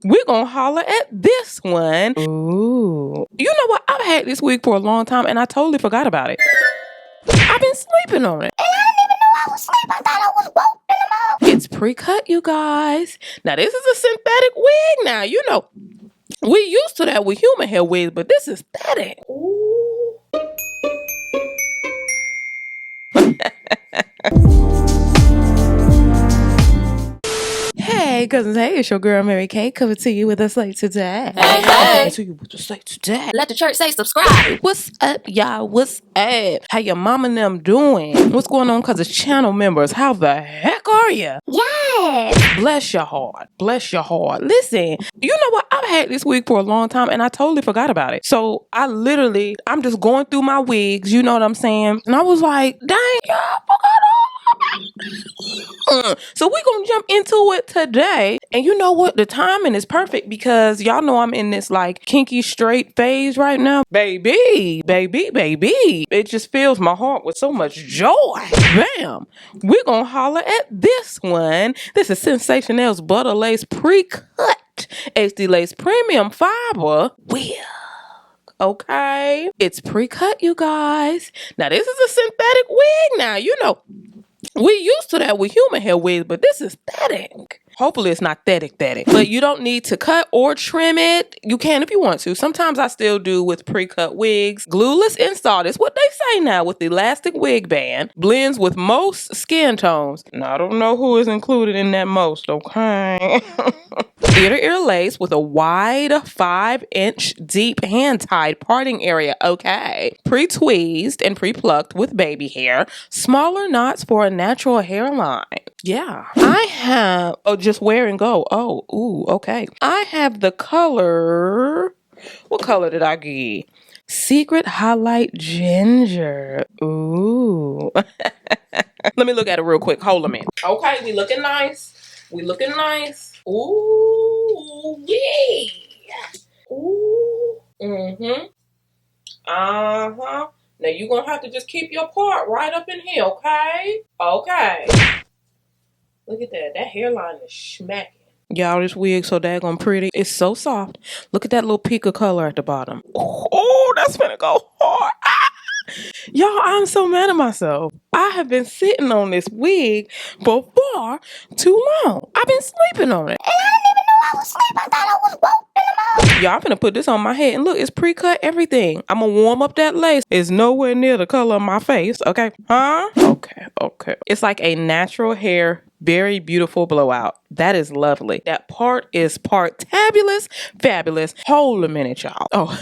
We're gonna holler at this one. Ooh. You know what? I've had this wig for a long time and I totally forgot about it. I've been sleeping on it. And I didn't even know I was asleep. I thought I was woke in the mouth. It's pre-cut, you guys. Now, this is a synthetic wig now. You know, we used to that with human hair wigs, but this is synthetic. Ooh. Hey, cousins, hey, it's your girl Mary Kay coming to you with a slate today. Hey. To you with a slate today. Let the church say subscribe. What's up, y'all? What's up? How your mom and them doing? What's going on, cousins channel members? How the heck are you? Yes. Bless your heart. Bless your heart. Listen, you know what? I've had this wig for a long time and I totally forgot about it. So I'm just going through my wigs, you know what I'm saying? And I was like, dang, y'all forgot all. So we're going to jump into it today. And you know what? The timing is perfect because y'all know I'm in this like kinky straight phase right now. Baby. It just fills my heart with so much joy. Bam. We're going to holler at this one. This is Sensationel's Butter Lace Pre-Cut HD Lace Premium Fiber wig. Okay. It's pre-cut, you guys. Now, this is a synthetic wig now. You know, we used to that with human hair wigs, but this is synthetic. Hopefully it's not synthetic. But you don't need to cut or trim it. You can if you want to. Sometimes I still do with pre-cut wigs. Glueless install. That's what they say now with the elastic wig band. Blends with most skin tones. Now, I don't know who is included in that most, okay? Ear to ear lace with a wide 5-inch deep hand-tied parting area. Okay. Pre-tweezed and pre-plucked with baby hair. Smaller knots for a natural hairline. Yeah. I have... Oh, just wear and go. Oh, ooh, okay. I have the color... What color did I get? Secret Highlight Ginger. Ooh. Let me look at it real quick. Hold a minute. Okay, we looking nice. Ooh, yeah. Ooh. Mm-hmm. Uh-huh. Now you're gonna have to just keep your part right up in here, okay? Okay. Look at that. That hairline is smacking. Y'all, this wig so daggone pretty. It's so soft. Look at that little peak of color at the bottom. Oh, that's gonna go hard. Ah! Y'all, I'm so mad at myself. I have been sitting on this wig for far too long. I've been sleeping on it. And I didn't even know I was asleep. I thought I was woke in the mouth. Y'all, I'm gonna put this on my head and look, it's pre-cut everything. I'm gonna warm up that lace. It's nowhere near the color of my face, okay? Huh? Okay. It's like a natural hair, very beautiful blowout. That is lovely. That part is fabulous. Hold a minute, y'all. Oh,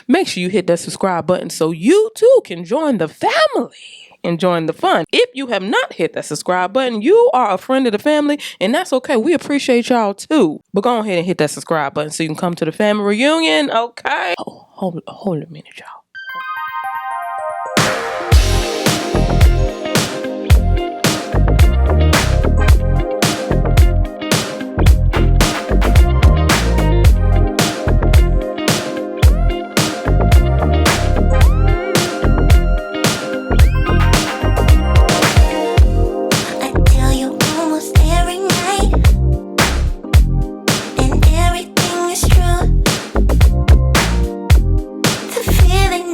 make sure you hit that subscribe button so you too can join the family and join the fun. If you have not hit that subscribe button, you are a friend of the family, and that's okay. We appreciate y'all too. But go ahead and hit that subscribe button so you can come to the family reunion, okay? Oh, hold a minute, y'all. Feeling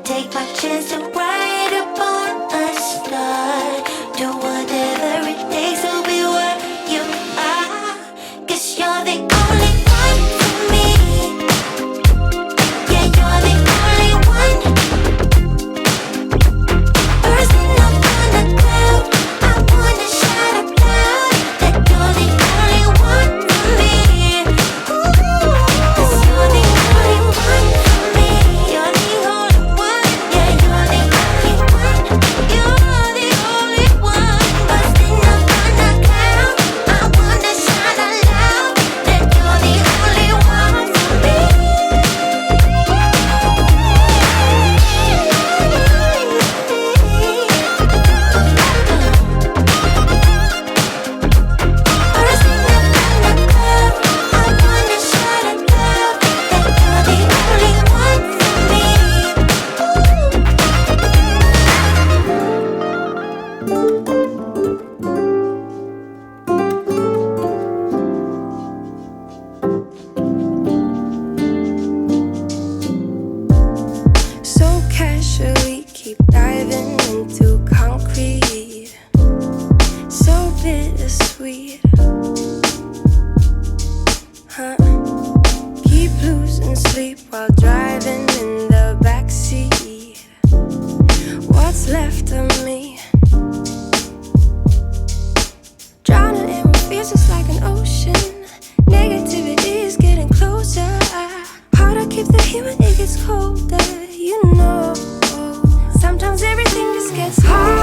take my chance to ride upon a star. Do whatever it takes to be what you are. 'Cause you're the only one for me. Yeah, you're the only one. Bursting up on a cloud, I wanna shout out loud that you're the only one for me. Ooh, 'cause you're the only one for me. You're the only one. Yeah, you're the only one. You're the only one. Bursting up on a cloud, I wanna shout out loud that you're the only one for me. So casually keep diving into concrete. So bittersweet, huh? Keep losing sleep while driving in the backseat. What's left of me? Drowning in what feels just like an ocean. Negativity is getting closer. Hard to keep the heat when it gets colder, you know. Sometimes everything just gets hard.